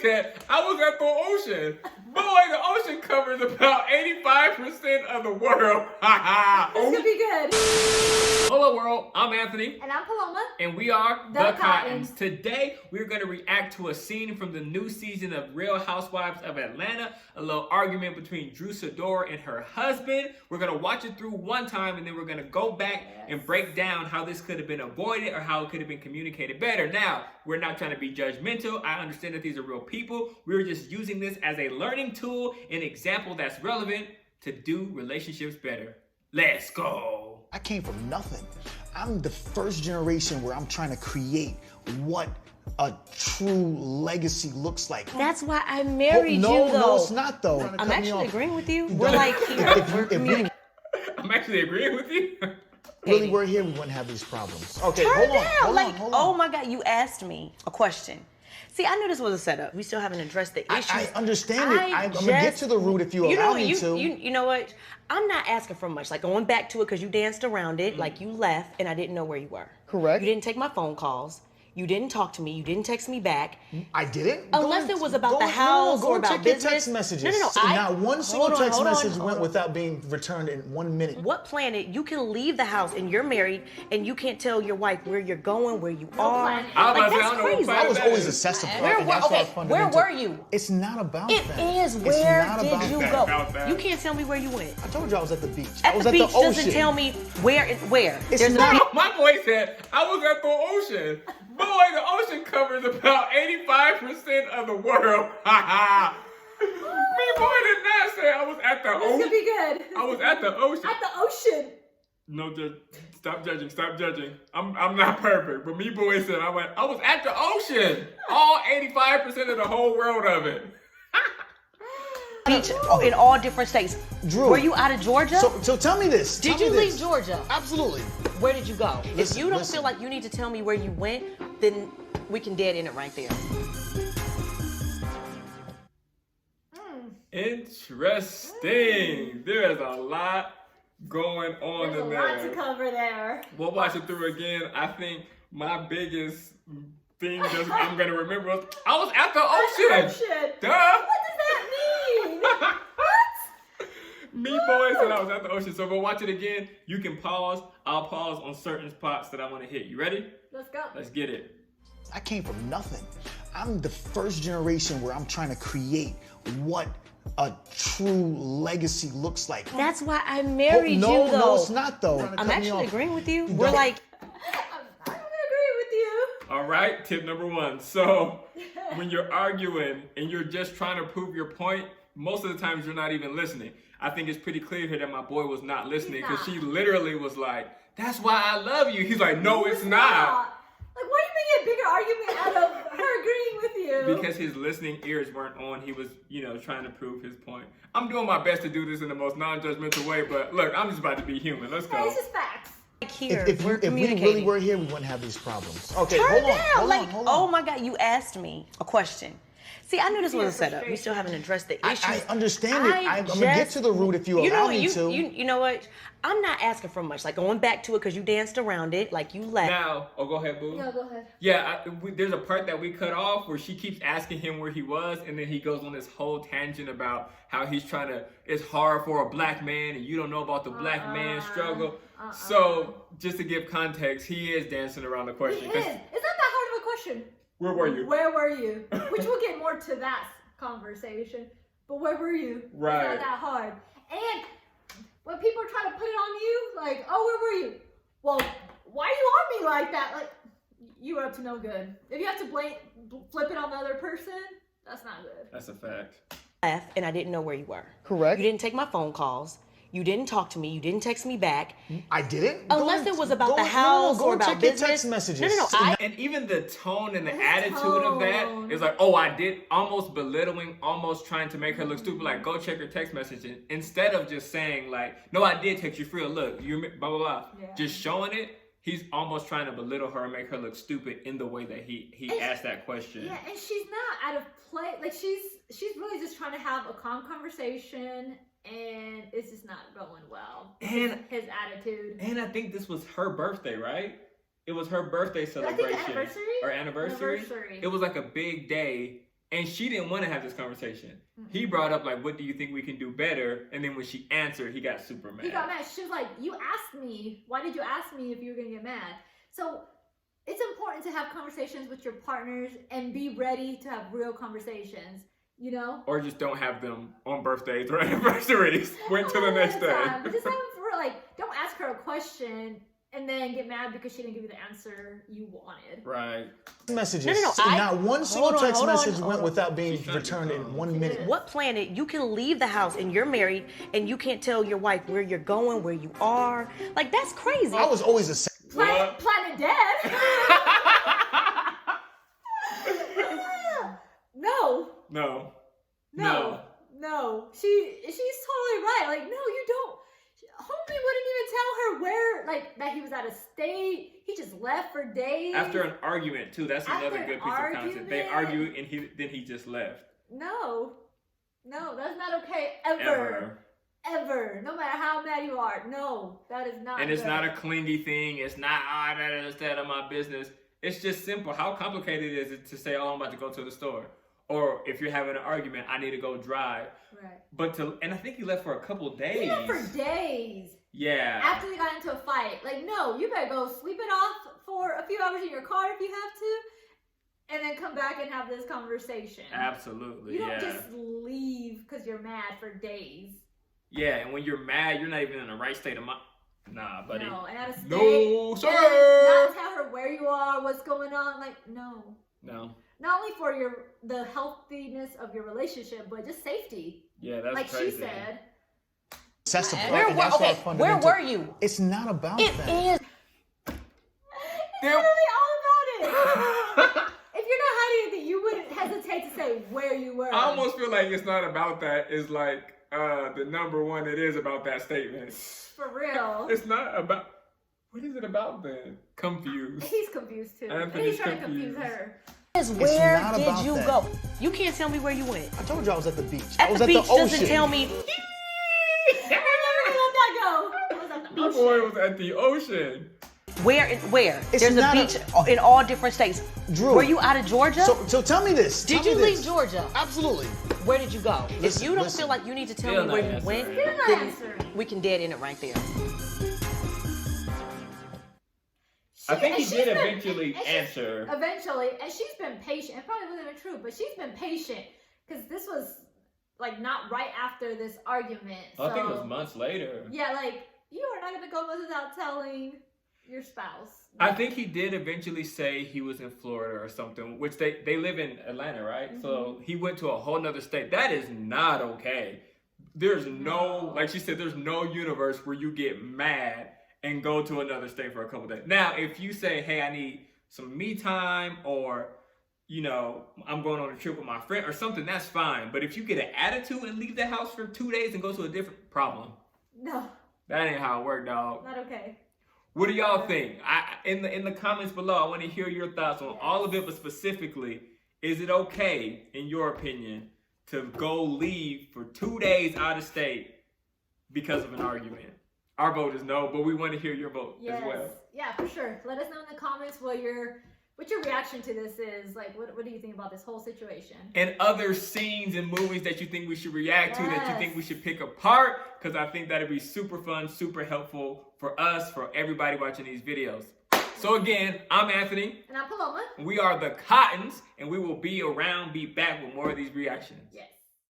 said, I was at the ocean. Boy, the ocean covers about 85% of the world. This could be good. Hello world, I'm Anthony. And I'm Paloma. And we are The Cottons. Today, we're going to react to a scene from the new season of Real Housewives of Atlanta. A little argument between Sidora and her husband. We're going to watch it through one time and then we're going to go back and break down how this could have been avoided or how it could have been communicated better. Now, we're not trying to be judgmental. I understand that these are real people. We're just using this as a learning tool, an example that's relevant to do relationships better. Let's go. I came from nothing. I'm the first generation where I'm trying to create what a true legacy looks like. That's why I married you, though. No, it's not, though. I'm actually agreeing with you. We're like here. We're communicating. I'm actually agreeing with you. Really, we're here, we wouldn't have these problems. Okay, Turn hold on. down. Hold like, on, hold oh on. my God, you asked me a question. See, I knew this was a setup. We still haven't addressed the issue. I understand it. I'm going to get to the root if you allow me to. You know what? I'm not asking for much. Like going back to it because you danced around it, like you left and I didn't know where you were. Correct. You didn't take my phone calls. You didn't talk to me. You didn't text me back. I didn't? Unless it was about the house or about business. Go check your text messages. No. Not one single text message went without being returned in 1 minute. What planet you can leave the house and you're married and you can't tell your wife where you're going, where you are? That's crazy. I was always obsessed with that. Where were you? It's not about It that. is. Where did you go? You can't tell me where you went. I told you I was at the beach. At I was the at beach the ocean. doesn't tell me where. It's There's not. a My boy said, I was at the ocean. Boy, the ocean covers about 85% of the world. Me boy did not say I was at the ocean. This could be good. I was at the ocean. At the ocean. No, stop judging. Stop judging. I'm not perfect, but me boy said I was at the ocean. All 85% of the whole world of it. beach in all different states. Drew. Were you out of Georgia? So tell me this. Did you leave Georgia? Absolutely. Where did you go? Listen, if you don't feel like you need to tell me where you went, then we can dead end it right there. Interesting. There is a lot going on There's in a there. lot to cover there. We'll watch it through again. I think my biggest thing I'm gonna remember was I was at the ocean. Duh. What does that mean? What? Me boy said I was at the ocean. So we'll watch it again. You can pause. I'll pause on certain spots that I want to hit. You ready? Let's go. Let's get it. I came from nothing. I'm the first generation where I'm trying to create what a true legacy looks like. That's why I married you, though. No, it's not, though. I'm actually agreeing with you. We're like... I'm gonna agree with you. All right, tip number one. So when you're arguing and you're just trying to prove your point, most of the times you're not even listening. I think it's pretty clear here that my boy was not listening because she literally was like, that's why I love you. He's like, no, it's not. Like, why are you making a bigger argument out of her agreeing with you? Because his listening ears weren't on. He was, trying to prove his point. I'm doing my best to do this in the most non-judgmental way, but look, I'm just about to be human. Let's go. Hey, it's just facts. Here, If we're we communicating. really were here, we wouldn't have these problems. Okay, Turn hold down. on. Oh my God, you asked me a question. See, I knew this was a setup. We still haven't addressed the issue. I understand it. I'm going to get to the root if you allow me to. You know what? I'm not asking for much. Like going back to it because you danced around it, like you left. Now, go ahead, boo. No, go ahead. Yeah, there's a part that we cut off where she keeps asking him where he was, and then he goes on this whole tangent about how he's trying to, it's hard for a black man, and you don't know about the black man struggle. So, just to give context, he is dancing around the question. It is. It's not that hard of a question. Where were you? Where were you? Which we'll get more to that conversation. But where were you? Right. It's not that hard. And when people try to put it on you, like, oh, where were you? Well, why are you on me like that? Like, you were up to no good. If you have to flip it on the other person, that's not good. That's a fact. Left and I didn't know where you were. Correct. You didn't take my phone calls. You didn't talk to me. You didn't text me back. I didn't? Unless it was about the house or about business. Go check your text messages. No. And even the tone and the attitude of that is like, oh, I did, almost belittling, almost trying to make her look stupid. Like, go check your text message. Instead of just saying like, no, I did text you free. Look, you blah, blah, blah. Yeah. Just showing it. He's almost trying to belittle her and make her look stupid in the way that he asked that question. Yeah, and she's not out of play. Like, she's really just trying to have a calm conversation, and it's just not going well. And his attitude. And I think this was her birthday, right? It was her birthday celebration. I think anniversary? Or anniversary. It was like a big day And she didn't want to have this conversation. He brought up, like, what do you think we can do better? And then when she answered, he got super mad. He got mad. She was like, you asked me. Why did you ask me if you were going to get mad? So it's important to have conversations with your partners and be ready to have real conversations, you know? Or just don't have them on birthdays or anniversaries. Wait till the next day. But just have them for, like, don't ask her a question and then get mad because she didn't give you the answer you wanted. Right. Messages. No. Not one single text message went on. without being returned in 1 minute. What planet you can leave the house and you're married and you can't tell your wife where you're going, where you are? Like, that's crazy. I was always a Planet Dead? No. She's totally right. Like, no, you don't. Homie wouldn't even tell her where, like, that he was out of state. He just left for days. After an argument, too. That's After another good piece of content. They argued and then he just left. No, that's not okay ever. No matter how mad you are. No, that is not. And it's good. not a clingy thing. It's not, that's out of my business. It's just simple. How complicated is it to say, oh, I'm about to go to the store? Or if you're having an argument, I need to go drive. Right. And I think he left for a couple days. He left for days. Yeah. After they got into a fight. Like, no, you better go sleep it off for a few hours in your car if you have to. And then come back and have this conversation. Absolutely, You don't just leave because you're mad for days. Yeah, and when you're mad, you're not even in the right state of mind. Nah, buddy. No, and out of state. No, sir. Not tell her where you are, what's going on. Like, no. Not only for the healthiness of your relationship, but just safety. Yeah, that's like crazy. She said. That's the Where were you? It's not about It that. is. It's literally all about it. If you're not hiding anything, you wouldn't hesitate to say where you were. I almost feel like it's not about that. It's like the number one it is about that statement. For real. It's not about. What is it about then? Confused. He's confused too. And Anthony's he's trying to confused. confuse her. Where not did about you that. go? You can't tell me where you went. I told you I was at the beach. At I was the at beach the ocean. doesn't tell me. We're never gonna let that go. It was at the My ocean. boy was at the ocean. Where? It's There's a not beach in all different states. Drew. Were you out of Georgia? So tell me this. Did Tell you me leave this. Georgia? Absolutely. Where did you go? If Listen, you don't listen. feel like you need to tell Still me where not you went, answering. Still not then answering. we can dead end it right there. I think he And did she's been- eventually and she's- answer. Eventually, and she's been patient. It probably wasn't even true, but she's been patient because this was like not right after this argument. I think it was months later. Yeah, like you are not gonna go without telling your spouse. I think he did eventually say he was in Florida or something, which they live in Atlanta, right? Mm-hmm. So he went to a whole nother state. That is not okay. There's no, like she said, there's no universe where you get mad and go to another state for a couple days. Now, if you say, hey, I need some me time, or, you know, I'm going on a trip with my friend or something, that's fine. But if you get an attitude and leave the house for 2 days and go to a different problem, No, that ain't how it worked, dog. not okay. What do y'all think? In the comments below, I want to hear your thoughts on all of it, but specifically, is it okay, in your opinion, to go leave for 2 days out of state because of an argument? Our vote is no, but we want to hear your vote as well. Yeah, for sure. Let us know in the comments what your reaction to this is. Like, what do you think about this whole situation? And other scenes and movies that you think we should react to, that you Yes. think we should pick apart, because I think that'd be super fun, super helpful for us, for everybody watching these videos. So again, I'm Anthony. And I'm Paloma. We are the Cottons, and we will be back with more of these reactions. Yes.